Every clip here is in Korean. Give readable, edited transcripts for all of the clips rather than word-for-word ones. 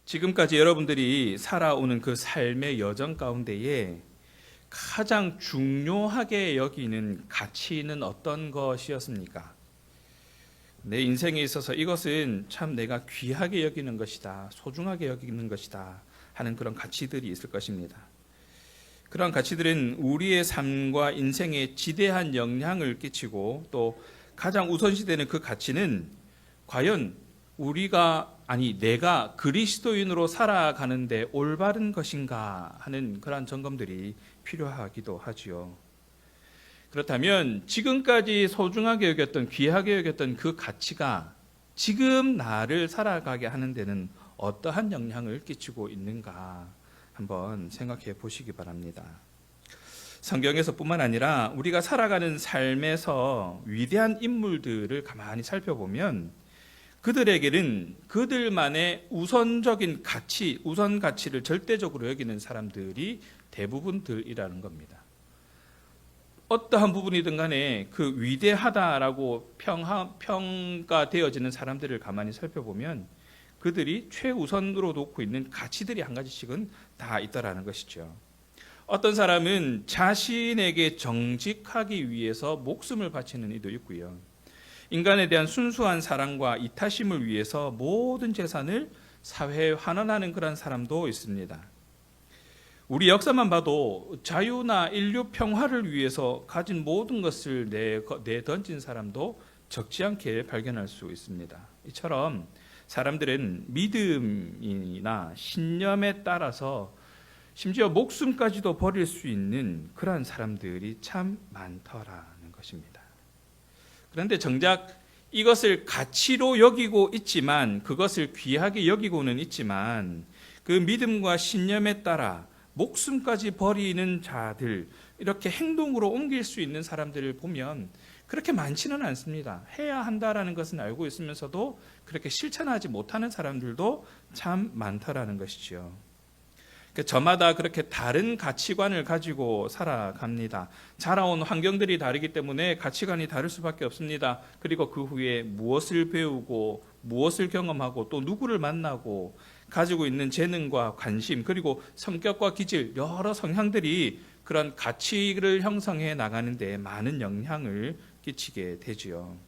지금까지 여러분들이 살아오는 그 삶의 여정 가운데에 가장 중요하게 여기는 가치는 어떤 것이었습니까? 내 인생에 있어서 이것은 참 내가 귀하게 여기는 것이다, 소중하게 여기는 것이다 하는 그런 가치들이 있을 것입니다. 그런 가치들은 우리의 삶과 인생에 지대한 영향을 끼치고 또 가장 우선시되는 그 가치는 과연 내가 그리스도인으로 살아가는데 올바른 것인가 하는 그러한 점검들이 필요하기도 하지요. 그렇다면 지금까지 소중하게 여겼던, 귀하게 여겼던 그 가치가 지금 나를 살아가게 하는 데는 어떠한 영향을 끼치고 있는가 한번 생각해 보시기 바랍니다. 성경에서뿐만 아니라 우리가 살아가는 삶에서 위대한 인물들을 가만히 살펴보면 그들에게는 그들만의 우선적인 가치, 우선 가치를 절대적으로 여기는 사람들이 대부분들이라는 겁니다. 어떠한 부분이든 간에 그 위대하다라고 평가되어지는 사람들을 가만히 살펴보면 그들이 최우선으로 놓고 있는 가치들이 한 가지씩은 다 있다라는 것이죠. 어떤 사람은 자신에게 정직하기 위해서 목숨을 바치는 이도 있고요. 인간에 대한 순수한 사랑과 이타심을 위해서 모든 재산을 사회에 환원하는 그런 사람도 있습니다. 우리 역사만 봐도 자유나 인류 평화를 위해서 가진 모든 것을 내던진 사람도 적지 않게 발견할 수 있습니다. 이처럼 사람들은 믿음이나 신념에 따라서 심지어 목숨까지도 버릴 수 있는 그러한 사람들이 참 많더라는 것입니다. 그런데 정작 이것을 가치로 여기고 있지만, 그것을 귀하게 여기고는 있지만 그 믿음과 신념에 따라 목숨까지 버리는 자들, 이렇게 행동으로 옮길 수 있는 사람들을 보면 그렇게 많지는 않습니다. 해야 한다라는 것은 알고 있으면서도 그렇게 실천하지 못하는 사람들도 참 많다라는 것이죠. 저마다 그렇게 다른 가치관을 가지고 살아갑니다. 자라온 환경들이 다르기 때문에 가치관이 다를 수밖에 없습니다. 그리고 그 후에 무엇을 배우고 무엇을 경험하고 또 누구를 만나고 가지고 있는 재능과 관심, 그리고 성격과 기질, 여러 성향들이 그런 가치를 형성해 나가는 데 많은 영향을 끼치게 되지요.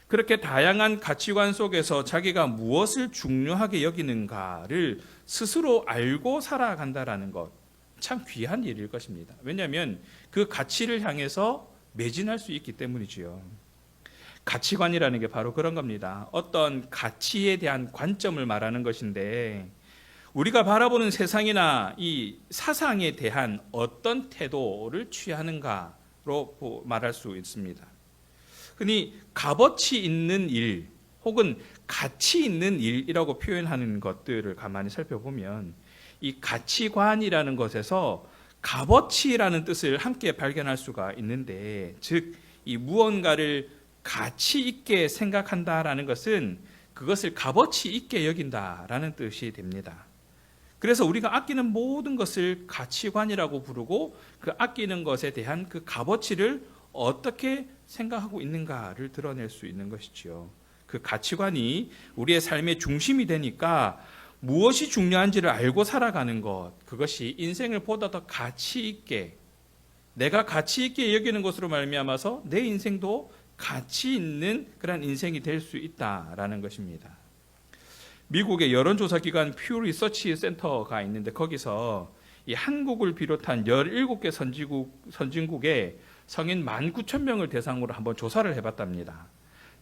그렇게 다양한 가치관 속에서 자기가 무엇을 중요하게 여기는가를 스스로 알고 살아간다라는 것, 참 귀한 일일 것입니다. 왜냐하면 그 가치를 향해서 매진할 수 있기 때문이지요. 가치관이라는 게 바로 그런 겁니다. 어떤 가치에 대한 관점을 말하는 것인데, 우리가 바라보는 세상이나 이 사상에 대한 어떤 태도를 취하는가로 말할 수 있습니다. 흔히 값어치 있는 일 혹은 가치 있는 일이라고 표현하는 것들을 가만히 살펴보면 이 가치관이라는 것에서 값어치라는 뜻을 함께 발견할 수가 있는데, 즉 이 무언가를 가치 있게 생각한다라는 것은 그것을 값어치 있게 여긴다라는 뜻이 됩니다. 그래서 우리가 아끼는 모든 것을 가치관이라고 부르고, 그 아끼는 것에 대한 그 값어치를 어떻게 생각하고 있는가를 드러낼 수 있는 것이지요. 그 가치관이 우리의 삶의 중심이 되니까 무엇이 중요한지를 알고 살아가는 것, 그것이 인생을 보다 더 가치 있게, 내가 가치 있게 여기는 것으로 말미암아서 내 인생도 가치 있는 그런 인생이 될 수 있다라는 것입니다. 미국의 여론조사 기관 퓨 리서치 센터가 있는데, 거기서 이 한국을 비롯한 17개 선진국의 성인 19,000명을 대상으로 한번 조사를 해봤답니다.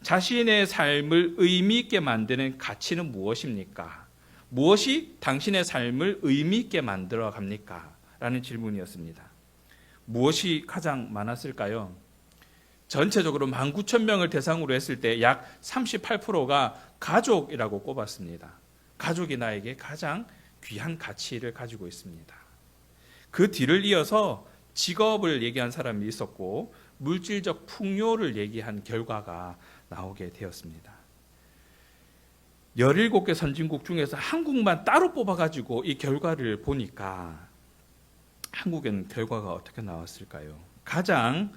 자신의 삶을 의미 있게 만드는 가치는 무엇입니까? 무엇이 당신의 삶을 의미 있게 만들어 갑니까? 라는 질문이었습니다. 무엇이 가장 많았을까요? 전체적으로 19,000명을 대상으로 했을 때 약 38%가 가족이라고 꼽았습니다. 가족이 나에게 가장 귀한 가치를 가지고 있습니다. 그 뒤를 이어서 직업을 얘기한 사람이 있었고, 물질적 풍요를 얘기한 결과가 나오게 되었습니다. 17개 선진국 중에서 한국만 따로 뽑아가지고 이 결과를 보니까 한국에는 결과가 어떻게 나왔을까요? 가장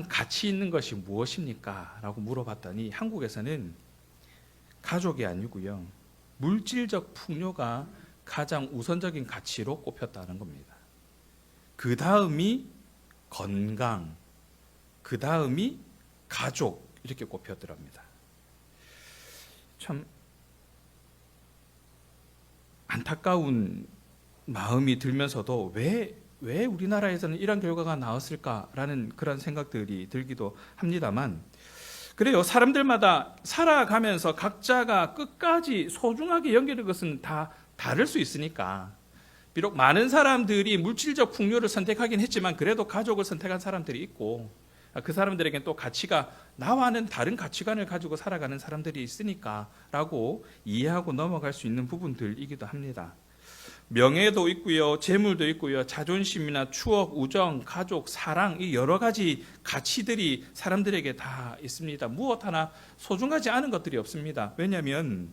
가치 있는 것이 무엇입니까? 라고 물어봤더니 한국에서는 가족이 아니고요, 물질적 풍요가 가장 우선적인 가치로 꼽혔다는 겁니다. 그 다음이 건강, 그 다음이 가족 이렇게 꼽혔더랍니다. 참 안타까운 마음이 들면서도 왜 우리나라에서는 이런 결과가 나왔을까라는 그런 생각들이 들기도 합니다만, 그래요. 사람들마다 살아가면서 각자가 끝까지 소중하게 여기는 것은 다 다를 수 있으니까, 비록 많은 사람들이 물질적 풍요를 선택하긴 했지만 그래도 가족을 선택한 사람들이 있고, 그 사람들에겐 또 가치가 나와는 다른 가치관을 가지고 살아가는 사람들이 있으니까 라고 이해하고 넘어갈 수 있는 부분들이기도 합니다. 명예도 있고요, 재물도 있고요, 자존심이나 추억, 우정, 가족, 사랑, 이 여러 가지 가치들이 사람들에게 다 있습니다. 무엇 하나 소중하지 않은 것들이 없습니다. 왜냐하면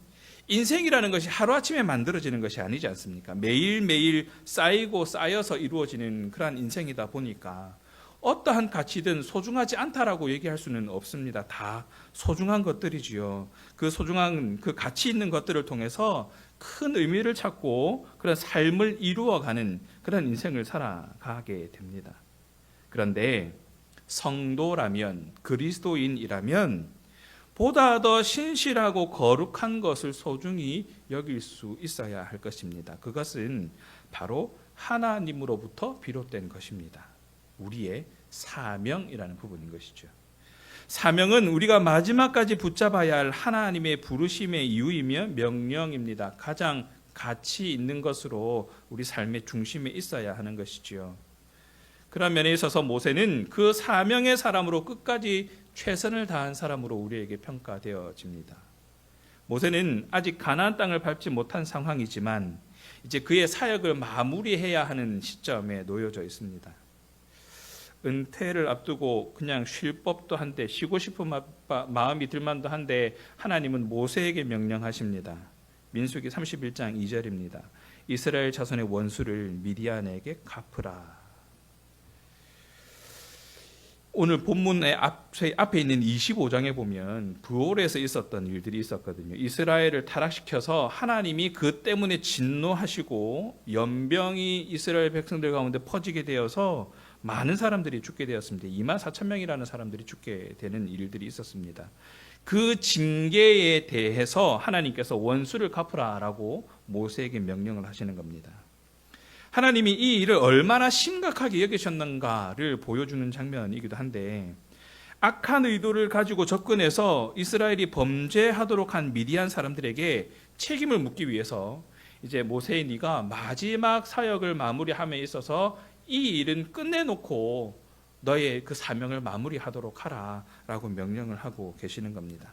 인생이라는 것이 하루아침에 만들어지는 것이 아니지 않습니까? 매일매일 쌓이고 쌓여서 이루어지는 그러한 인생이다 보니까 어떠한 가치든 소중하지 않다라고 얘기할 수는 없습니다. 다 소중한 것들이지요. 그 소중한 그 가치 있는 것들을 통해서 큰 의미를 찾고 그런 삶을 이루어가는 그런 인생을 살아가게 됩니다. 그런데 성도라면, 그리스도인이라면 보다 더 신실하고 거룩한 것을 소중히 여길 수 있어야 할 것입니다. 그것은 바로 하나님으로부터 비롯된 것입니다. 우리의 사명이라는 부분인 것이죠. 사명은 우리가 마지막까지 붙잡아야 할 하나님의 부르심의 이유이며 명령입니다. 가장 가치 있는 것으로 우리 삶의 중심에 있어야 하는 것이지요. 그런 면에 있어서 모세는 그 사명의 사람으로 끝까지 최선을 다한 사람으로 우리에게 평가되어집니다. 모세는 아직 가나안 땅을 밟지 못한 상황이지만 이제 그의 사역을 마무리해야 하는 시점에 놓여져 있습니다. 은퇴를 앞두고 그냥 쉴 법도 한데, 쉬고 싶은 마음이 들만도 한데 하나님은 모세에게 명령하십니다. 민수기 31장 2절입니다. 이스라엘 자손의 원수를 미디안에게 갚으라. 오늘 본문의 앞에 있는 25장에 보면 부올에서 있었던 일들이 있었거든요. 이스라엘을 타락시켜서 하나님이 그 때문에 진노하시고 연병이 이스라엘 백성들 가운데 퍼지게 되어서 많은 사람들이 죽게 되었습니다. 24,000명이라는 사람들이 죽게 되는 일들이 있었습니다. 그 징계에 대해서 하나님께서 원수를 갚으라라고 모세에게 명령을 하시는 겁니다. 하나님이 이 일을 얼마나 심각하게 여기셨는가를 보여주는 장면이기도 한데, 악한 의도를 가지고 접근해서 이스라엘이 범죄하도록 한 미디안 사람들에게 책임을 묻기 위해서 이제 모세의 네가 마지막 사역을 마무리함에 있어서 이 일은 끝내놓고 너의 그 사명을 마무리하도록 하라라고 명령을 하고 계시는 겁니다.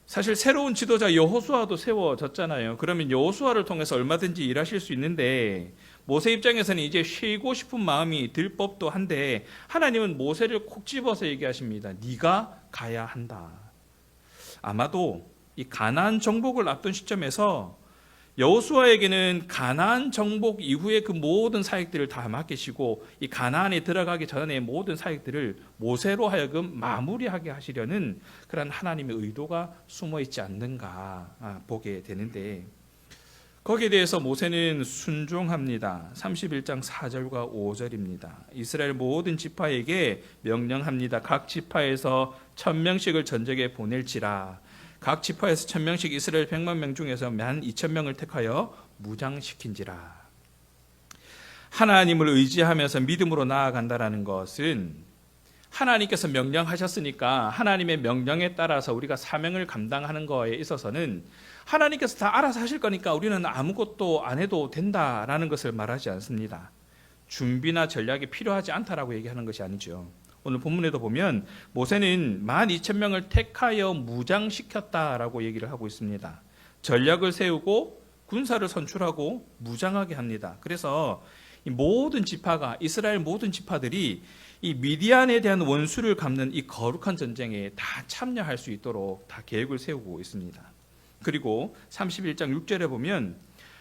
사실 새로운 지도자 여호수아도 세워졌잖아요. 그러면 여호수아를 통해서 얼마든지 일하실 수 있는데 모세 입장에서는 이제 쉬고 싶은 마음이 들 법도 한데 하나님은 모세를 콕 집어서 얘기하십니다. 네가 가야 한다. 아마도 이 가나안 정복을 앞둔 시점에서 여호수아에게는 가나안 정복 이후에 그 모든 사역들을 다 맡기시고 이 가나안에 들어가기 전에 모든 사역들을 모세로 하여금 마무리하게 하시려는 그런 하나님의 의도가 숨어 있지 않는가 보게 되는데, 거기에 대해서 모세는 순종합니다. 31장 4절과 5절입니다. 이스라엘 모든 지파에게 명령합니다. 각 지파에서 1000명씩을 전적에 보낼지라. 각 지파에서 1000명씩 이스라엘 100만 명 중에서 12,000명을 택하여 무장시킨지라. 하나님을 의지하면서 믿음으로 나아간다라는 것은 하나님께서 명령하셨으니까 하나님의 명령에 따라서 우리가 사명을 감당하는 거에 있어서는 하나님께서 다 알아서 하실 거니까 우리는 아무것도 안 해도 된다라는 것을 말하지 않습니다. 준비나 전략이 필요하지 않다라고 얘기하는 것이 아니죠. 오늘 본문에도 보면 모세는 12,000명을 택하여 무장시켰다라고 얘기를 하고 있습니다. 전략을 세우고 군사를 선출하고 무장하게 합니다. 그래서 이 모든 지파가, 이스라엘 모든 지파들이 이 미디안에 대한 원수를 갚는 이 거룩한 전쟁에 다 참여할 수 있도록 다 계획을 세우고 있습니다. 그리고 31장 6절에 보면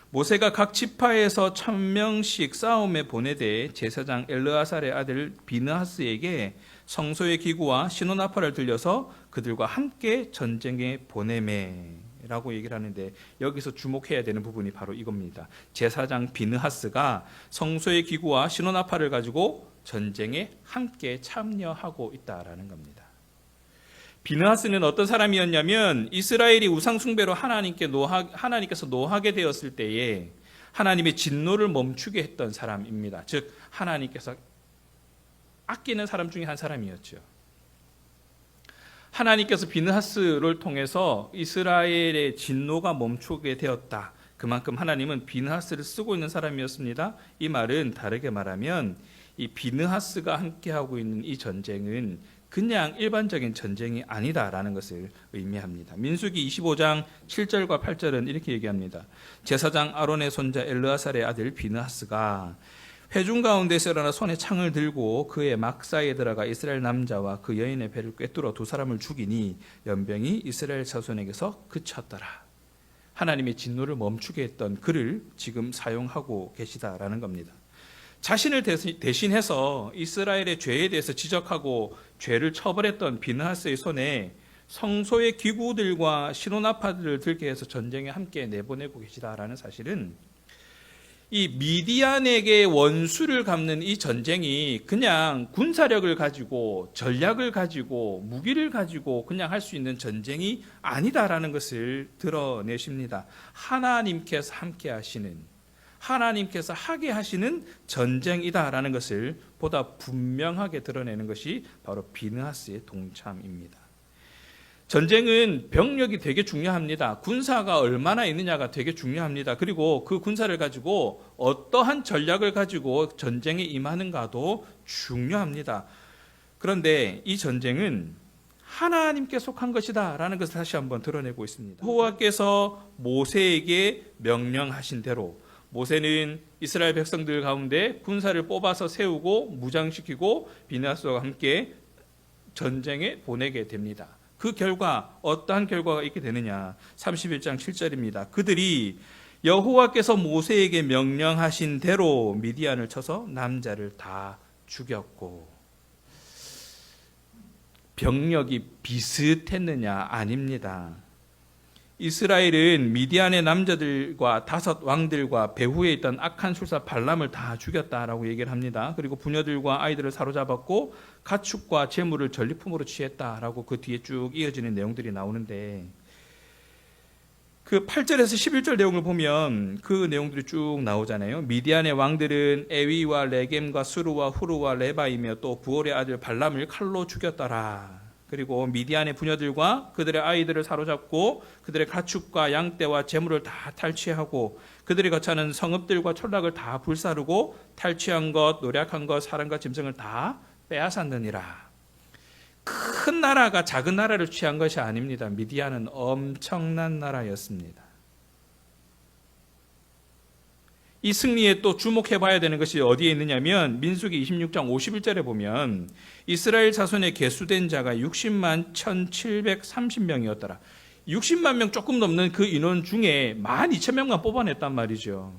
모세가 각 지파에서 1000명씩 싸움에 보내되 제사장 엘르아살의 아들 비느하스에게 성소의 기구와 신호나팔을 들려서 그들과 함께 전쟁에 보내매 전쟁이라고 얘기를 하는데 여기서 주목해야 되는 부분이 바로 이겁니다. 제사장 비느하스가 성소의 기구와 시노나파를 가지고 전쟁에 함께 참여하고 있다라는 겁니다. 비느하스는 어떤 사람이었냐면 이스라엘이 우상 숭배로 하나님께서 노하게 되었을 때에 하나님의 진노를 멈추게 했던 사람입니다. 즉 하나님께서 아끼는 사람 중에 한 사람이었죠. 하나님께서 비느하스를 통해서 이스라엘의 진노가 멈추게 되었다. 그만큼 하나님은 비느하스를 쓰고 있는 사람이었습니다. 이 말은 다르게 말하면 이 비느하스가 함께하고 있는 이 전쟁은 그냥 일반적인 전쟁이 아니다라는 것을 의미합니다. 민수기 25장 7절과 8절은 이렇게 얘기합니다. 제사장 아론의 손자 엘르아살의 아들 비느하스가 회중 가운데서 일어나 손에 창을 들고 그의 막 사이에 들어가 이스라엘 남자와 그 여인의 배를 꿰뚫어 두 사람을 죽이니 연병이 이스라엘 자손에게서 그쳤더라. 하나님의 진노를 멈추게 했던 그를 지금 사용하고 계시다라는 겁니다. 자신을 대신해서 이스라엘의 죄에 대해서 지적하고 죄를 처벌했던 비느하스의 손에 성소의 기구들과 시노나파들을 들게 해서 전쟁에 함께 내보내고 계시다라는 사실은 이 미디안에게 원수를 갚는 이 전쟁이 그냥 군사력을 가지고 전략을 가지고 무기를 가지고 그냥 할 수 있는 전쟁이 아니다라는 것을 드러내십니다. 하나님께서 함께 하시는, 하나님께서 하게 하시는 전쟁이다라는 것을 보다 분명하게 드러내는 것이 바로 비느하스의 동참입니다. 전쟁은 병력이 되게 중요합니다. 군사가 얼마나 있느냐가 되게 중요합니다. 그리고 그 군사를 가지고 어떠한 전략을 가지고 전쟁에 임하는가도 중요합니다. 그런데 이 전쟁은 하나님께 속한 것이다 라는 것을 다시 한번 드러내고 있습니다. 여호와께서 모세에게 명령하신 대로 모세는 이스라엘 백성들 가운데 군사를 뽑아서 세우고 무장시키고 비느하스와 함께 전쟁에 보내게 됩니다. 그 결과 어떠한 결과가 있게 되느냐? 31장 7절입니다. 그들이 여호와께서 모세에게 명령하신 대로 미디안을 쳐서 남자를 다 죽였고, 병력이 비슷했느냐? 아닙니다. 이스라엘은 미디안의 남자들과 5 왕들과 배후에 있던 악한 술사 발람을 다 죽였다라고 얘기를 합니다. 그리고 부녀들과 아이들을 사로잡았고 가축과 재물을 전리품으로 취했다라고 그 뒤에 쭉 이어지는 내용들이 나오는데, 그 8절에서 11절 내용을 보면 그 내용들이 쭉 나오잖아요. 미디안의 왕들은 에위와 레겜과 수루와 후루와 레바이며 또 부올의 아들 발람을 칼로 죽였더라. 그리고 미디안의 부녀들과 그들의 아이들을 사로잡고 그들의 가축과 양떼와 재물을 다 탈취하고 그들이 거처하는 성읍들과 촌락을 다 불사르고 탈취한 것, 노략한 것, 사람과 짐승을 다 빼앗았느니라. 큰 나라가 작은 나라를 취한 것이 아닙니다. 미디안은 엄청난 나라였습니다. 이 승리에 또 주목해 봐야 되는 것이 어디에 있느냐면 민수기 26장 51절에 보면 이스라엘 자손의 계수된 자가 60만 1730명이었더라. 60만 명 조금 넘는 그 인원 중에 12,000명만 뽑아냈단 말이죠.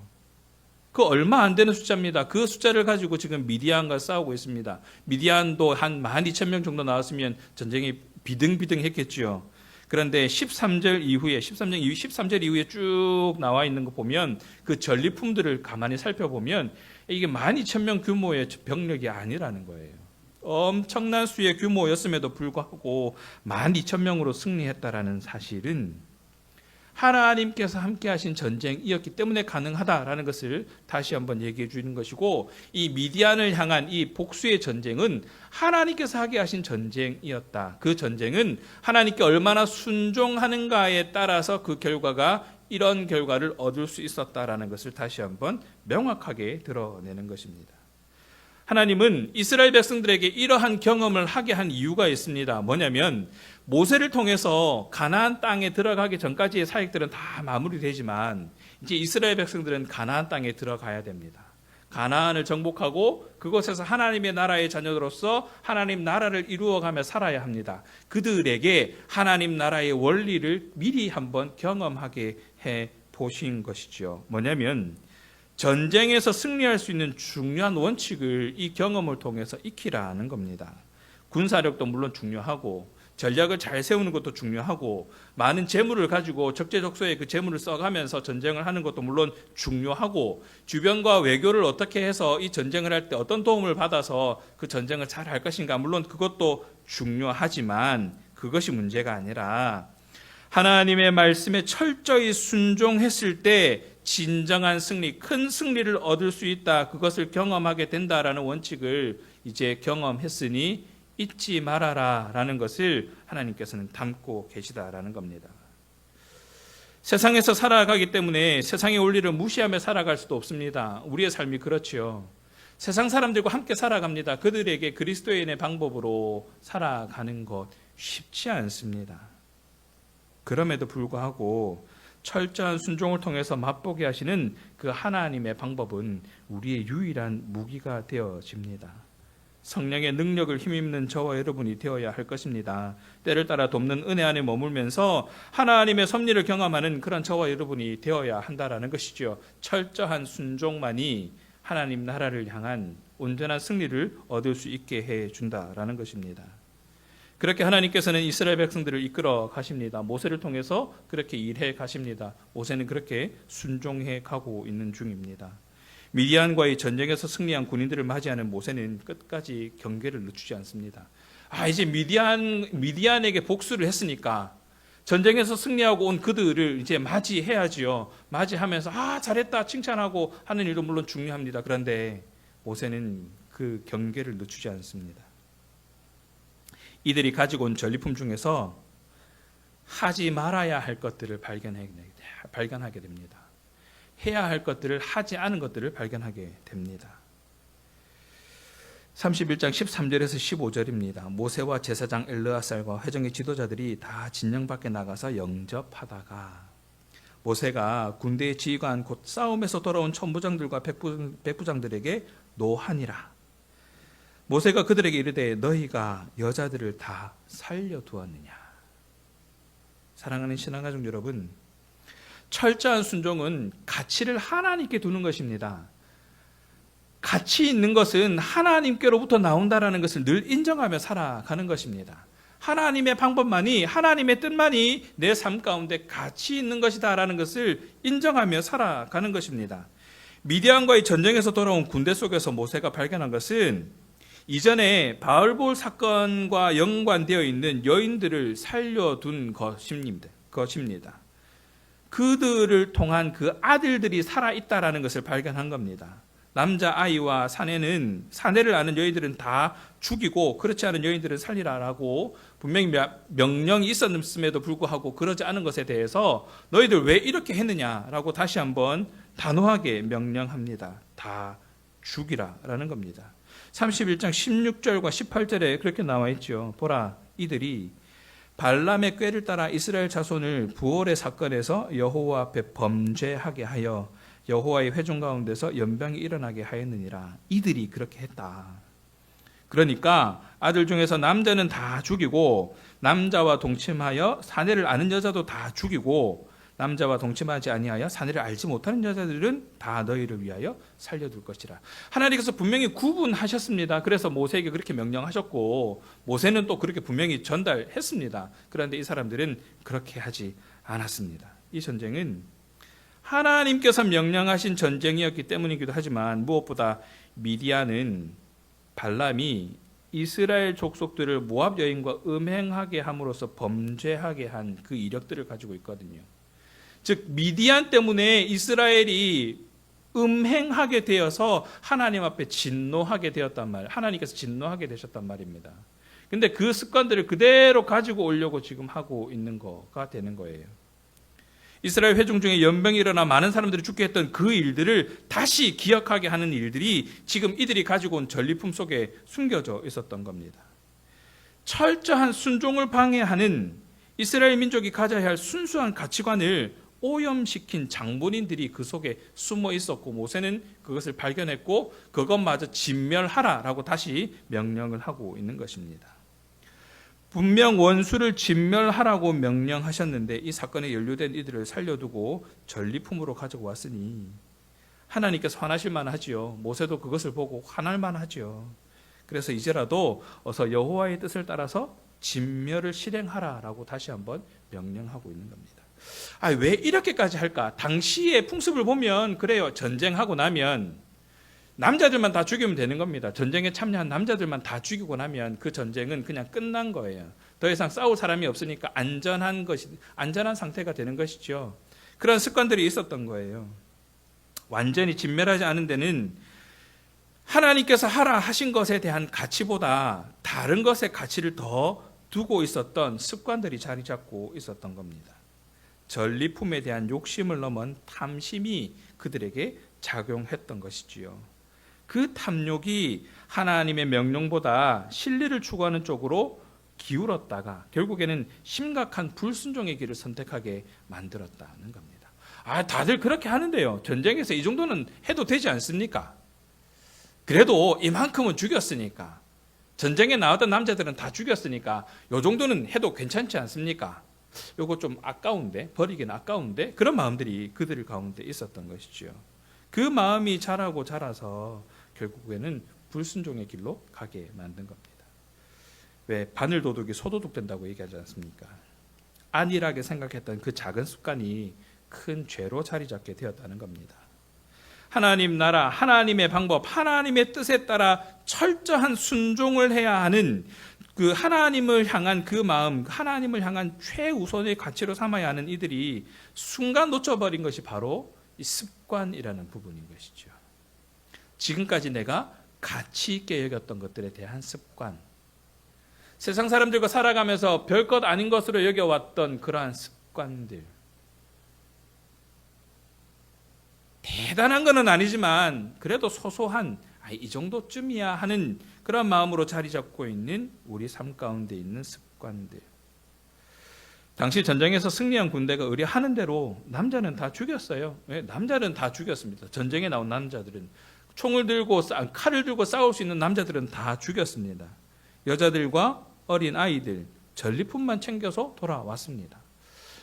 그 얼마 안 되는 숫자입니다. 그 숫자를 가지고 지금 미디안과 싸우고 있습니다. 미디안도 한 12,000명 정도 나왔으면 전쟁이 비등비등했겠죠. 그런데 13절 이후에 쭉 나와 있는 거 보면 그 전리품들을 가만히 살펴보면 이게 12,000명 규모의 병력이 아니라는 거예요. 엄청난 수의 규모였음에도 불구하고 12,000명으로 승리했다라는 사실은 하나님께서 함께 하신 전쟁이었기 때문에 가능하다라는 것을 다시 한번 얘기해 주는 것이고, 이 미디안을 향한 이 복수의 전쟁은 하나님께서 하게 하신 전쟁이었다. 그 전쟁은 하나님께 얼마나 순종하는가에 따라서 그 결과가 이런 결과를 얻을 수 있었다라는 것을 다시 한번 명확하게 드러내는 것입니다. 하나님은 이스라엘 백성들에게 이러한 경험을 하게 한 이유가 있습니다. 뭐냐면 모세를 통해서 가나안 땅에 들어가기 전까지의 사역들은 다 마무리되지만 이제 이스라엘 백성들은 가나안 땅에 들어가야 됩니다. 가나안을 정복하고 그곳에서 하나님의 나라의 자녀로서 하나님 나라를 이루어가며 살아야 합니다. 그들에게 하나님 나라의 원리를 미리 한번 경험하게 해 보신 것이죠. 뭐냐면 전쟁에서 승리할 수 있는 중요한 원칙을 이 경험을 통해서 익히라는 겁니다. 군사력도 물론 중요하고 전략을 잘 세우는 것도 중요하고 많은 재물을 가지고 적재적소에 그 재물을 써가면서 전쟁을 하는 것도 물론 중요하고 주변과 외교를 어떻게 해서 이 전쟁을 할 때 어떤 도움을 받아서 그 전쟁을 잘 할 것인가 물론 그것도 중요하지만 그것이 문제가 아니라 하나님의 말씀에 철저히 순종했을 때 진정한 승리, 큰 승리를 얻을 수 있다. 그것을 경험하게 된다라는 원칙을 이제 경험했으니 잊지 말아라 라는 것을 하나님께서는 담고 계시다라는 겁니다. 세상에서 살아가기 때문에 세상의 원리를 무시하며 살아갈 수도 없습니다. 우리의 삶이 그렇지요. 세상 사람들과 함께 살아갑니다. 그들에게 그리스도인의 방법으로 살아가는 것 쉽지 않습니다. 그럼에도 불구하고 철저한 순종을 통해서 맛보게 하시는 그 하나님의 방법은 우리의 유일한 무기가 되어집니다. 성령의 능력을 힘입는 저와 여러분이 되어야 할 것입니다. 때를 따라 돕는 은혜 안에 머물면서 하나님의 섭리를 경험하는 그런 저와 여러분이 되어야 한다라는 것이죠. 철저한 순종만이 하나님 나라를 향한 온전한 승리를 얻을 수 있게 해준다라는 것입니다. 그렇게 하나님께서는 이스라엘 백성들을 이끌어 가십니다. 모세를 통해서 그렇게 일해 가십니다. 모세는 그렇게 순종해 가고 있는 중입니다. 미디안과의 전쟁에서 승리한 군인들을 맞이하는 모세는 끝까지 경계를 늦추지 않습니다. 이제 미디안에게 복수를 했으니까 전쟁에서 승리하고 온 그들을 이제 맞이해야지요. 맞이하면서 잘했다 칭찬하고 하는 일도 물론 중요합니다. 그런데 모세는 그 경계를 늦추지 않습니다. 이들이 가지고 온 전리품 중에서 하지 말아야 할 것들을 발견하게 됩니다. 해야 할 것들을 하지 않은 것들을 발견하게 됩니다. 31장 13절에서 15절입니다. 모세와 제사장 엘르아살과 회중의 지도자들이 다 진영 밖에 나가서 영접하다가 모세가 군대의 지휘관 곧 싸움에서 돌아온 천부장들과 백부장들에게 노하니라. 모세가 그들에게 이르되 너희가 여자들을 다 살려두었느냐. 사랑하는 신앙가족 여러분, 철저한 순종은 가치를 하나님께 두는 것입니다. 가치 있는 것은 하나님께로부터 나온다라는 것을 늘 인정하며 살아가는 것입니다. 하나님의 방법만이, 하나님의 뜻만이 내 삶 가운데 가치 있는 것이다라는 것을 인정하며 살아가는 것입니다. 미디안과의 전쟁에서 돌아온 군대 속에서 모세가 발견한 것은 이전에 바알볼 사건과 연관되어 있는 여인들을 살려둔 것입니다. 그들을 통한 그 아들들이 살아있다라는 것을 발견한 겁니다. 남자아이와 사내를 아는 여인들은 다 죽이고 그렇지 않은 여인들은 살리라라고 분명히 명령이 있었음에도 불구하고 그러지 않은 것에 대해서 너희들 왜 이렇게 했느냐라고 다시 한번 단호하게 명령합니다. 다 죽이라라는 겁니다. 31장 16절과 18절에 그렇게 나와 있죠. 보라, 이들이 발람의 꾀를 따라 이스라엘 자손을 부올의 사건에서 여호와 앞에 범죄하게 하여 여호와의 회중 가운데서 연병이 일어나게 하였느니라. 이들이 그렇게 했다. 그러니까 아들 중에서 남자는 다 죽이고 남자와 동침하여 사내를 아는 여자도 다 죽이고 남자와 동침하지 아니하여 사내를 알지 못하는 여자들은 다 너희를 위하여 살려둘 것이라. 하나님께서 분명히 구분하셨습니다. 그래서 모세에게 그렇게 명령하셨고 모세는 또 그렇게 분명히 전달했습니다. 그런데 이 사람들은 그렇게 하지 않았습니다. 이 전쟁은 하나님께서 명령하신 전쟁이었기 때문이기도 하지만 무엇보다 미디안은 발람이 이스라엘 족속들을 모압 여인과 음행하게 함으로써 범죄하게 한 그 이력들을 가지고 있거든요. 즉 미디안 때문에 이스라엘이 음행하게 되어서 하나님 앞에 진노하게 되었단 말이에요. 하나님께서 진노하게 되셨단 말입니다. 근데 그 습관들을 그대로 가지고 오려고 지금 하고 있는 거가 되는 거예요. 이스라엘 회중 중에 연병이 일어나 많은 사람들이 죽게 했던 그 일들을 다시 기억하게 하는 일들이 지금 이들이 가지고 온 전리품 속에 숨겨져 있었던 겁니다. 철저한 순종을 방해하는 이스라엘 민족이 가져야 할 순수한 가치관을 오염시킨 장본인들이 그 속에 숨어 있었고 모세는 그것을 발견했고 그것마저 진멸하라라고 다시 명령을 하고 있는 것입니다. 분명 원수를 진멸하라고 명령하셨는데 이 사건에 연루된 이들을 살려두고 전리품으로 가지고 왔으니 하나님께서 화나실 만하지요. 모세도 그것을 보고 화날 만하지요. 그래서 이제라도 어서 여호와의 뜻을 따라서 진멸을 실행하라라고 다시 한번 명령하고 있는 겁니다. 왜 이렇게까지 할까? 당시의 풍습을 보면 그래요. 전쟁하고 나면 남자들만 다 죽이면 되는 겁니다. 전쟁에 참여한 남자들만 다 죽이고 나면 그 전쟁은 그냥 끝난 거예요. 더 이상 싸울 사람이 없으니까 안전한 상태가 되는 것이죠. 그런 습관들이 있었던 거예요. 완전히 진멸하지 않은 데는 하나님께서 하라 하신 것에 대한 가치보다 다른 것의 가치를 더 두고 있었던 습관들이 자리 잡고 있었던 겁니다. 전리품에 대한 욕심을 넘은 탐심이 그들에게 작용했던 것이지요. 그 탐욕이 하나님의 명령보다 진리를 추구하는 쪽으로 기울었다가 결국에는 심각한 불순종의 길을 선택하게 만들었다는 겁니다. 다들 그렇게 하는데요. 전쟁에서 이 정도는 해도 되지 않습니까? 그래도 이만큼은 죽였으니까, 전쟁에 나왔던 남자들은 다 죽였으니까 이 정도는 해도 괜찮지 않습니까? 요거 좀 아까운데, 버리기는 아까운데, 그런 마음들이 그들 가운데 있었던 것이죠. 그 마음이 자라서 결국에는 불순종의 길로 가게 만든 겁니다. 왜 바늘 도둑이 소도둑 된다고 얘기하지 않습니까? 안일하게 생각했던 그 작은 습관이 큰 죄로 자리 잡게 되었다는 겁니다. 하나님 나라, 하나님의 방법, 하나님의 뜻에 따라 철저한 순종을 해야 하는 그 하나님을 향한 그 마음, 하나님을 향한 최우선의 가치로 삼아야 하는 이들이 순간 놓쳐버린 것이 바로 이 습관이라는 부분인 것이죠. 지금까지 내가 가치 있게 여겼던 것들에 대한 습관, 세상 사람들과 살아가면서 별것 아닌 것으로 여겨왔던 그러한 습관들, 대단한 것은 아니지만 그래도 소소한 이 정도쯤이야 하는 그런 마음으로 자리 잡고 있는 우리 삶 가운데 있는 습관들. 당시 전쟁에서 승리한 군대가 의뢰하는 대로 남자는 다 죽였어요. 남자는 다 죽였습니다. 전쟁에 나온 남자들은 총을 들고 칼을 들고 싸울 수 있는 남자들은 다 죽였습니다. 여자들과 어린 아이들, 전리품만 챙겨서 돌아왔습니다.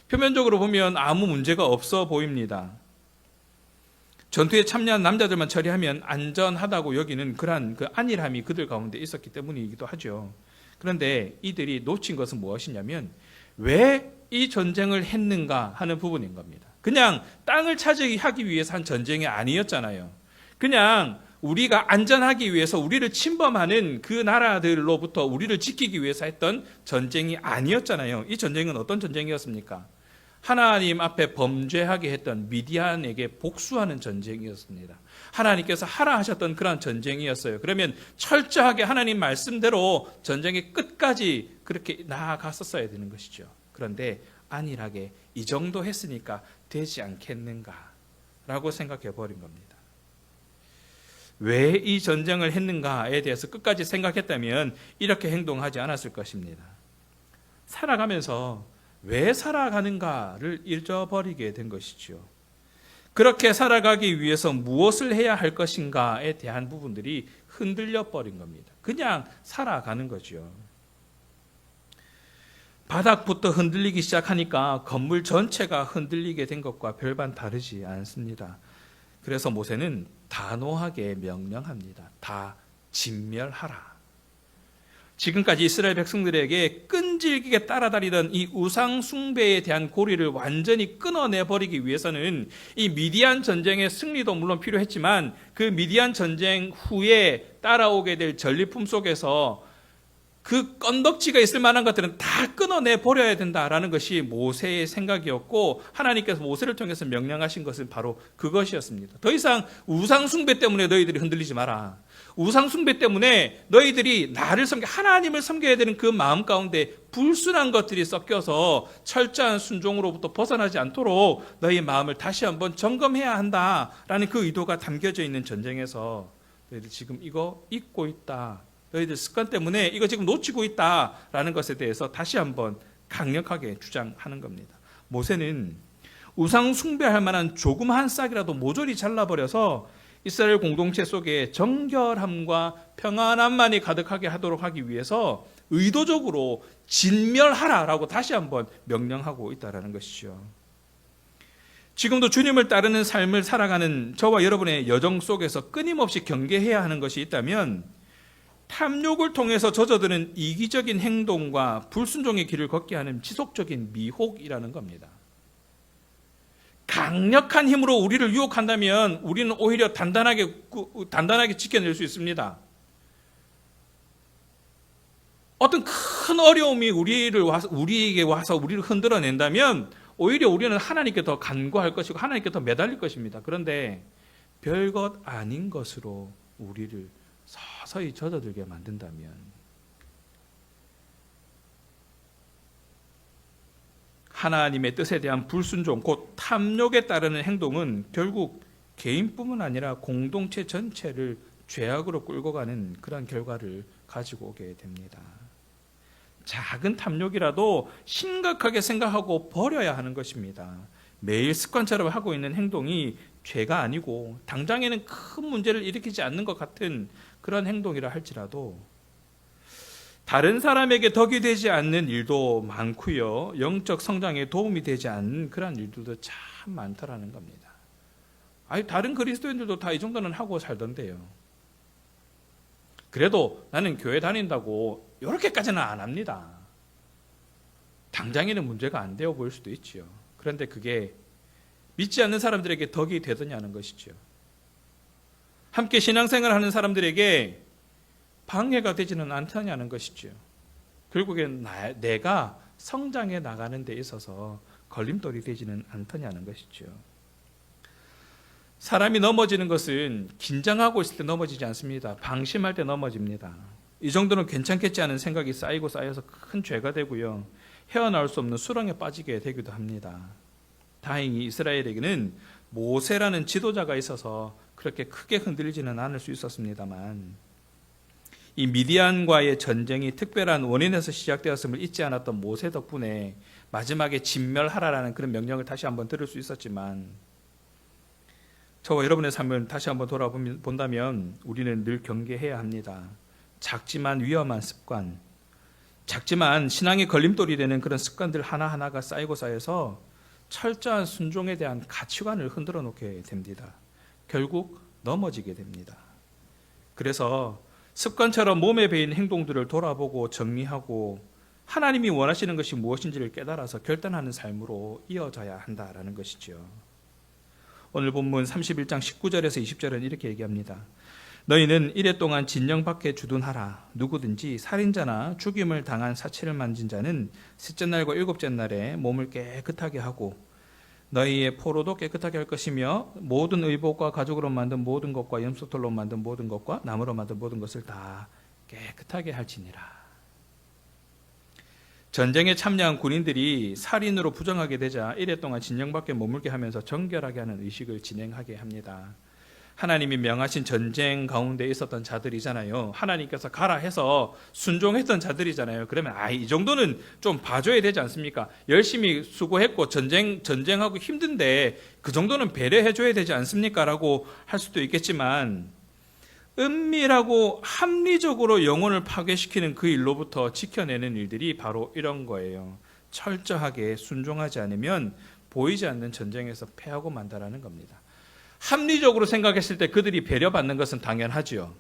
표면적으로 보면 아무 문제가 없어 보입니다. 전투에 참여한 남자들만 처리하면 안전하다고 여기는 그러한 그 안일함이 그들 가운데 있었기 때문이기도 하죠. 그런데 이들이 놓친 것은 무엇이냐면 왜 이 전쟁을 했는가 하는 부분인 겁니다. 그냥 땅을 차지하기 위해서 한 전쟁이 아니었잖아요. 그냥 우리가 안전하기 위해서 우리를 침범하는 그 나라들로부터 우리를 지키기 위해서 했던 전쟁이 아니었잖아요. 이 전쟁은 어떤 전쟁이었습니까? 하나님 앞에 범죄하게 했던 미디안에게 복수하는 전쟁이었습니다. 하나님께서 하라 하셨던 그런 전쟁이었어요. 그러면 철저하게 하나님 말씀대로 전쟁의 끝까지 그렇게 나아갔었어야 되는 것이죠. 그런데 안일하게 이 정도 했으니까 되지 않겠는가라고 생각해 버린 겁니다. 왜 이 전쟁을 했는가에 대해서 끝까지 생각했다면 이렇게 행동하지 않았을 것입니다. 살아가면서 왜 살아가는가를 잊어버리게 된 것이죠. 그렇게 살아가기 위해서 무엇을 해야 할 것인가에 대한 부분들이 흔들려 버린 겁니다. 그냥 살아가는 거죠. 바닥부터 흔들리기 시작하니까 건물 전체가 흔들리게 된 것과 별반 다르지 않습니다. 그래서 모세는 단호하게 명령합니다. 다 진멸하라. 지금까지 이스라엘 백성들에게 끈질기게 따라다니던 이 우상 숭배에 대한 고리를 완전히 끊어내버리기 위해서는 이 미디안 전쟁의 승리도 물론 필요했지만 그 미디안 전쟁 후에 따라오게 될 전리품 속에서 그 건덕지가 있을 만한 것들은 다 끊어내버려야 된다라는 것이 모세의 생각이었고 하나님께서 모세를 통해서 명령하신 것은 바로 그것이었습니다. 더 이상 우상 숭배 때문에 너희들이 흔들리지 마라. 우상 숭배 때문에 너희들이 나를 하나님을 섬겨야 되는 그 마음 가운데 불순한 것들이 섞여서 철저한 순종으로부터 벗어나지 않도록 너희 마음을 다시 한번 점검해야 한다라는 그 의도가 담겨져 있는 전쟁에서 너희들 지금 이거 잊고 있다. 너희들 습관 때문에 이거 지금 놓치고 있다라는 것에 대해서 다시 한번 강력하게 주장하는 겁니다. 모세는 우상 숭배할 만한 조금 한 싹이라도 모조리 잘라버려서 이스라엘 공동체 속에 정결함과 평안함만이 가득하게 하도록 하기 위해서 의도적으로 진멸하라라고 다시 한번 명령하고 있다는 것이죠. 지금도 주님을 따르는 삶을 살아가는 저와 여러분의 여정 속에서 끊임없이 경계해야 하는 것이 있다면 탐욕을 통해서 젖어드는 이기적인 행동과 불순종의 길을 걷게 하는 지속적인 미혹이라는 겁니다. 강력한 힘으로 우리를 유혹한다면 우리는 오히려 단단하게 지켜낼 수 있습니다. 어떤 큰 어려움이 우리에게 와서 우리를 흔들어낸다면 오히려 우리는 하나님께 더 간구할 것이고 하나님께 더 매달릴 것입니다. 그런데 별것 아닌 것으로 우리를 서서히 젖어들게 만든다면 하나님의 뜻에 대한 불순종, 곧 탐욕에 따르는 행동은 결국 개인뿐만 아니라 공동체 전체를 죄악으로 끌고 가는 그런 결과를 가지고 오게 됩니다. 작은 탐욕이라도 심각하게 생각하고 버려야 하는 것입니다. 매일 습관처럼 하고 있는 행동이 죄가 아니고 당장에는 큰 문제를 일으키지 않는 것 같은 그런 행동이라 할지라도 다른 사람에게 덕이 되지 않는 일도 많고요. 영적 성장에 도움이 되지 않는 그런 일들도 참 많다라는 겁니다. 다른 그리스도인들도 다 이 정도는 하고 살던데요. 그래도 나는 교회 다닌다고 이렇게까지는 안 합니다. 당장에는 문제가 안 되어 보일 수도 있지요. 그런데 그게 믿지 않는 사람들에게 덕이 되더냐는 것이죠. 함께 신앙생활하는 사람들에게 방해가 되지는 않다냐는 것이죠. 결국엔 내가 성장해 나가는 데 있어서 걸림돌이 되지는 않더냐는 것이죠. 사람이 넘어지는 것은 긴장하고 있을 때 넘어지지 않습니다. 방심할 때 넘어집니다. 이 정도는 괜찮겠지 하는 생각이 쌓이고 쌓여서 큰 죄가 되고요. 헤어나올 수 없는 수렁에 빠지게 되기도 합니다. 다행히 이스라엘에게는 모세라는 지도자가 있어서 그렇게 크게 흔들리지는 않을 수 있었습니다만 이 미디안과의 전쟁이 특별한 원인에서 시작되었음을 잊지 않았던 모세 덕분에 마지막에 진멸하라라는 그런 명령을 다시 한번 들을 수 있었지만 저와 여러분의 삶을 다시 한번 돌아본다면 우리는 늘 경계해야 합니다. 작지만 위험한 습관, 작지만 신앙의 걸림돌이 되는 그런 습관들 하나하나가 쌓이고 쌓여서 철저한 순종에 대한 가치관을 흔들어 놓게 됩니다. 결국 넘어지게 됩니다. 그래서 습관처럼 몸에 배인 행동들을 돌아보고 정리하고 하나님이 원하시는 것이 무엇인지를 깨달아서 결단하는 삶으로 이어져야 한다라는 것이죠. 오늘 본문 31장 19절에서 20절은 이렇게 얘기합니다. 너희는 이레 동안 진영밖에 주둔하라. 누구든지 살인자나 죽임을 당한 사체를 만진 자는 셋째 날과 일곱째 날에 몸을 깨끗하게 하고 너희의 포로도 깨끗하게 할 것이며 모든 의복과 가죽으로 만든 모든 것과 염소털로 만든 모든 것과 나무로 만든 모든 것을 다 깨끗하게 할지니라. 전쟁에 참여한 군인들이 살인으로 부정하게 되자 이레 동안 진영 밖에 머물게 하면서 정결하게 하는 의식을 진행하게 합니다. 하나님이 명하신 전쟁 가운데 있었던 자들이잖아요. 하나님께서 가라 해서 순종했던 자들이잖아요. 그러면 이 정도는 좀 봐줘야 되지 않습니까? 열심히 수고했고 전쟁하고 힘든데 그 정도는 배려해줘야 되지 않습니까? 라고 할 수도 있겠지만 은밀하고 합리적으로 영혼을 파괴시키는 그 일로부터 지켜내는 일들이 바로 이런 거예요. 철저하게 순종하지 않으면 보이지 않는 전쟁에서 패하고 만다라는 겁니다. 합리적으로 생각했을 때 그들이 배려받는 것은 당연하지요.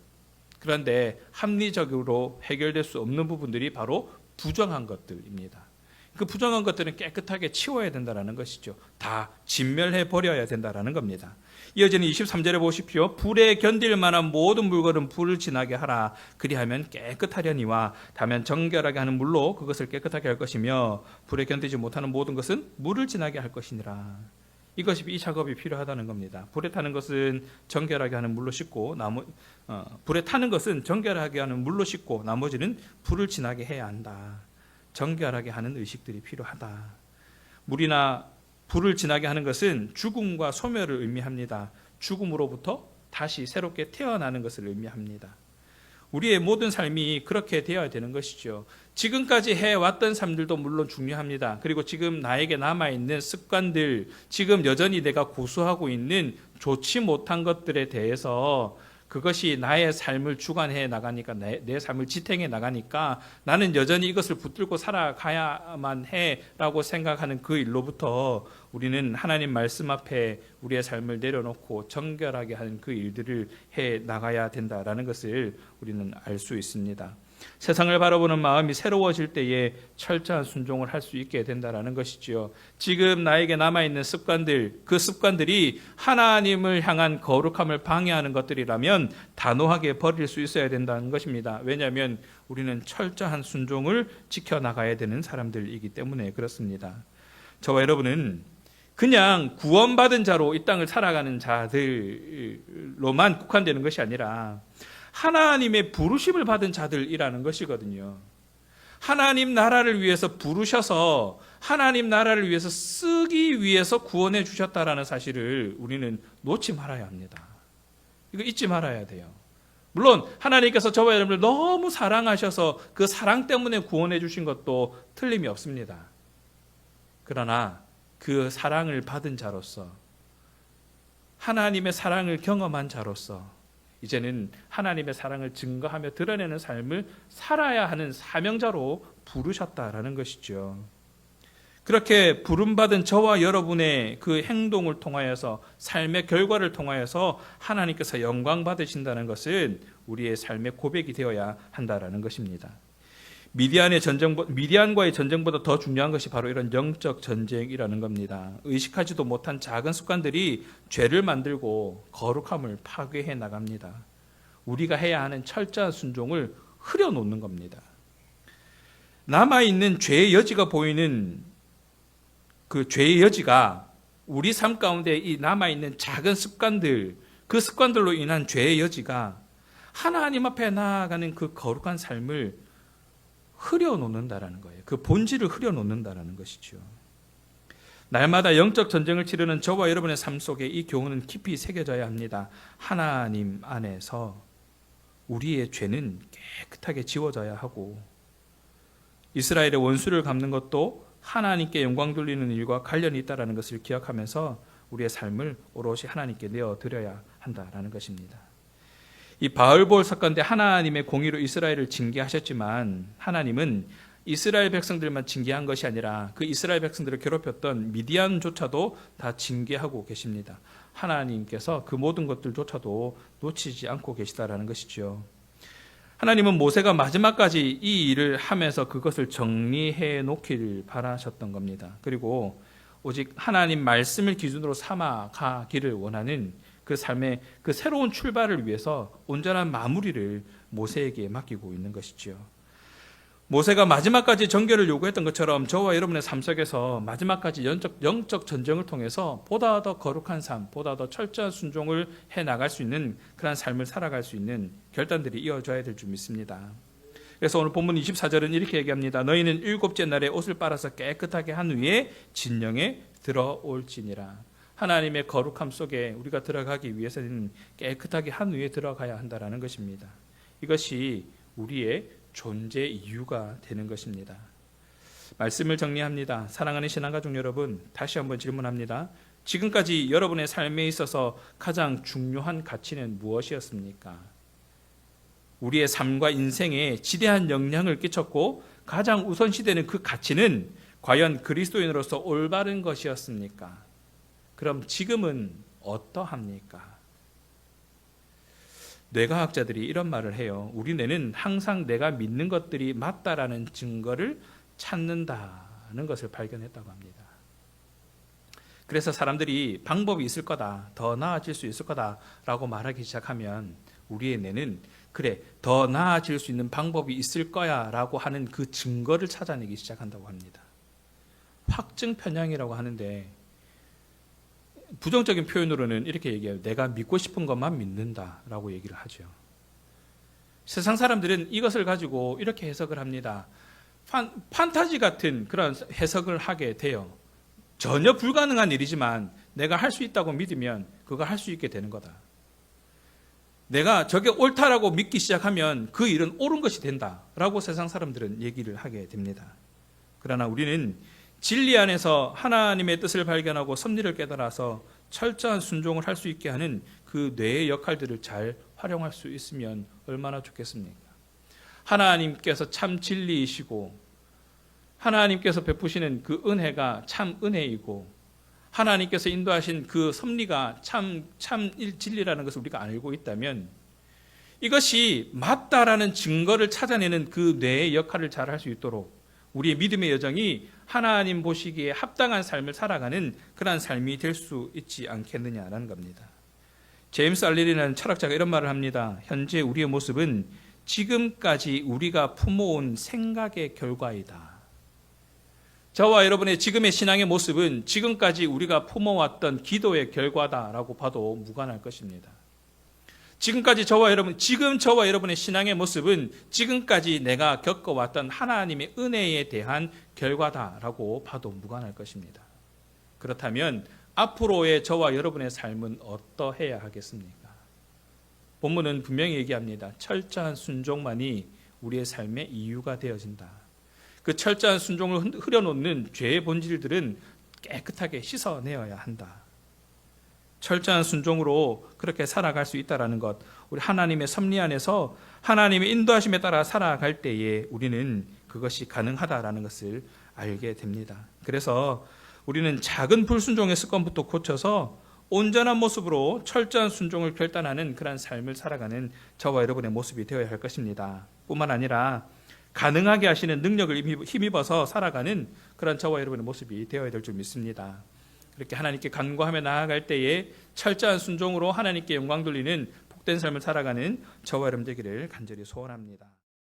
그런데 합리적으로 해결될 수 없는 부분들이 바로 부정한 것들입니다. 그 부정한 것들은 깨끗하게 치워야 된다는 것이죠. 다 진멸해 버려야 된다는 겁니다. 이어지는 23절에 보십시오. 불에 견딜 만한 모든 물건은 불을 지나게 하라. 그리하면 깨끗하려니와 다만 정결하게 하는 물로 그것을 깨끗하게 할 것이며 불에 견디지 못하는 모든 것은 물을 지나게 할 것이니라. 이 작업이 필요하다는 겁니다. 불에 타는 것은 정결하게 하는 물로 씻고 불에 타는 것은 정결하게 하는 물로 씻고 나머지는 불을 지나게 해야 한다. 정결하게 하는 의식들이 필요하다. 물이나 불을 지나게 하는 것은 죽음과 소멸을 의미합니다. 죽음으로부터 다시 새롭게 태어나는 것을 의미합니다. 우리의 모든 삶이 그렇게 되어야 되는 것이죠. 지금까지 해왔던 삶들도 물론 중요합니다. 그리고 지금 나에게 남아있는 습관들, 지금 여전히 내가 고수하고 있는 좋지 못한 것들에 대해서 그것이 나의 삶을 주관해 나가니까, 내 삶을 지탱해 나가니까 나는 여전히 이것을 붙들고 살아가야만 해라고 생각하는 그 일로부터 우리는 하나님 말씀 앞에 우리의 삶을 내려놓고 정결하게 하는 그 일들을 해 나가야 된다라는 것을 우리는 알 수 있습니다. 세상을 바라보는 마음이 새로워질 때에 철저한 순종을 할 수 있게 된다라는 것이지요. 지금 나에게 남아있는 습관들, 그 습관들이 하나님을 향한 거룩함을 방해하는 것들이라면 단호하게 버릴 수 있어야 된다는 것입니다. 왜냐하면 우리는 철저한 순종을 지켜나가야 되는 사람들이기 때문에 그렇습니다. 저와 여러분은 그냥 구원받은 자로 이 땅을 살아가는 자들로만 국한되는 것이 아니라 하나님의 부르심을 받은 자들이라는 것이거든요. 하나님 나라를 위해서 부르셔서 하나님 나라를 위해서 쓰기 위해서 구원해 주셨다라는 사실을 우리는 놓지 말아야 합니다. 이거 잊지 말아야 돼요. 물론 하나님께서 저와 여러분을 너무 사랑하셔서 그 사랑 때문에 구원해 주신 것도 틀림이 없습니다. 그러나 그 사랑을 받은 자로서, 하나님의 사랑을 경험한 자로서 이제는 하나님의 사랑을 증거하며 드러내는 삶을 살아야 하는 사명자로 부르셨다라는 것이죠. 그렇게 부름받은 저와 여러분의 그 행동을 통하여서, 삶의 결과를 통하여서 하나님께서 영광 받으신다는 것은 우리의 삶의 고백이 되어야 한다라는 것입니다. 미디안과의 전쟁보다 더 중요한 것이 바로 이런 영적 전쟁이라는 겁니다. 의식하지도 못한 작은 습관들이 죄를 만들고 거룩함을 파괴해 나갑니다. 우리가 해야 하는 철저한 순종을 흐려놓는 겁니다. 남아있는 죄의 여지가 보이는 그 죄의 여지가 우리 삶 가운데 이 남아있는 작은 습관들, 그 습관들로 인한 죄의 여지가 하나님 앞에 나아가는 그 거룩한 삶을 흐려놓는다라는 거예요. 그 본질을 흐려놓는다라는 것이죠. 날마다 영적 전쟁을 치르는 저와 여러분의 삶 속에 이 교훈은 깊이 새겨져야 합니다. 하나님 안에서 우리의 죄는 깨끗하게 지워져야 하고, 이스라엘의 원수를 갚는 것도 하나님께 영광 돌리는 일과 관련이 있다는 것을 기억하면서 우리의 삶을 오롯이 하나님께 내어드려야 한다는 것입니다. 이 바알볼 사건 때 하나님의 공의로 이스라엘을 징계하셨지만 하나님은 이스라엘 백성들만 징계한 것이 아니라 그 이스라엘 백성들을 괴롭혔던 미디안조차도 다 징계하고 계십니다. 하나님께서 그 모든 것들조차도 놓치지 않고 계시다라는 것이죠. 하나님은 모세가 마지막까지 이 일을 하면서 그것을 정리해 놓기를 바라셨던 겁니다. 그리고 오직 하나님 말씀을 기준으로 삼아 가기를 원하는 그 삶의 그 새로운 출발을 위해서 온전한 마무리를 모세에게 맡기고 있는 것이지요. 모세가 마지막까지 정결을 요구했던 것처럼 저와 여러분의 삶 속에서 마지막까지 영적 전쟁을 통해서 보다 더 거룩한 삶, 보다 더 철저한 순종을 해나갈 수 있는 그런 삶을 살아갈 수 있는 결단들이 이어져야 될 줄 믿습니다. 그래서 오늘 본문 24절은 이렇게 얘기합니다. 너희는 일곱째 날에 옷을 빨아서 깨끗하게 한 후에 진영에 들어올지니라. 하나님의 거룩함 속에 우리가 들어가기 위해서는 깨끗하게 한 후에 들어가야 한다는 것입니다. 이것이 우리의 존재 이유가 되는 것입니다. 말씀을 정리합니다. 사랑하는 신앙가족 여러분, 다시 한번 질문합니다. 지금까지 여러분의 삶에 있어서 가장 중요한 가치는 무엇이었습니까? 우리의 삶과 인생에 지대한 영향을 끼쳤고 가장 우선시되는 그 가치는 과연 그리스도인으로서 올바른 것이었습니까? 그럼 지금은 어떠합니까? 뇌과학자들이 이런 말을 해요. 우리 뇌는 항상 내가 믿는 것들이 맞다라는 증거를 찾는다는 것을 발견했다고 합니다. 그래서 사람들이 방법이 있을 거다, 더 나아질 수 있을 거다라고 말하기 시작하면 우리의 뇌는 그래, 더 나아질 수 있는 방법이 있을 거야 라고 하는 그 증거를 찾아내기 시작한다고 합니다. 확증 편향이라고 하는데 부정적인 표현으로는 이렇게 얘기해요. 내가 믿고 싶은 것만 믿는다라고 얘기를 하죠. 세상 사람들은 이것을 가지고 이렇게 해석을 합니다. 판타지 같은 그런 해석을 하게 돼요. 전혀 불가능한 일이지만 내가 할 수 있다고 믿으면 그거 할 수 있게 되는 거다. 내가 저게 옳다라고 믿기 시작하면 그 일은 옳은 것이 된다라고 세상 사람들은 얘기를 하게 됩니다. 그러나 우리는 진리 안에서 하나님의 뜻을 발견하고 섭리를 깨달아서 철저한 순종을 할 수 있게 하는 그 뇌의 역할들을 잘 활용할 수 있으면 얼마나 좋겠습니까? 하나님께서 참 진리이시고 하나님께서 베푸시는 그 은혜가 참 은혜이고 하나님께서 인도하신 그 섭리가 참 진리라는 것을 우리가 알고 있다면 이것이 맞다라는 증거를 찾아내는 그 뇌의 역할을 잘 할 수 있도록 우리의 믿음의 여정이 하나님 보시기에 합당한 삶을 살아가는 그러한 삶이 될 수 있지 않겠느냐라는 겁니다. 제임스 알렌이라는 철학자가 이런 말을 합니다. 현재 우리의 모습은 지금까지 우리가 품어온 생각의 결과이다. 저와 여러분의 지금의 신앙의 모습은 지금까지 우리가 품어왔던 기도의 결과다라고 봐도 무관할 것입니다. 지금까지 저와 여러분의 신앙의 모습은 지금까지 내가 겪어왔던 하나님의 은혜에 대한 결과다라고 봐도 무관할 것입니다. 그렇다면 앞으로의 저와 여러분의 삶은 어떠해야 하겠습니까? 본문은 분명히 얘기합니다. 철저한 순종만이 우리의 삶의 이유가 되어진다. 그 철저한 순종을 흐려놓는 죄의 본질들은 깨끗하게 씻어내어야 한다. 철저한 순종으로 그렇게 살아갈 수 있다는 것, 우리 하나님의 섭리 안에서 하나님의 인도하심에 따라 살아갈 때에 우리는 그것이 가능하다라는 것을 알게 됩니다. 그래서 우리는 작은 불순종의 습관부터 고쳐서 온전한 모습으로 철저한 순종을 결단하는 그런 삶을 살아가는 저와 여러분의 모습이 되어야 할 것입니다. 뿐만 아니라 가능하게 하시는 능력을 힘입어서 살아가는 그런 저와 여러분의 모습이 되어야 될 줄 믿습니다. 그렇게 하나님께 간구하며 나아갈 때에 철저한 순종으로 하나님께 영광 돌리는 복된 삶을 살아가는 저와 여러분 되기를 간절히 소원합니다.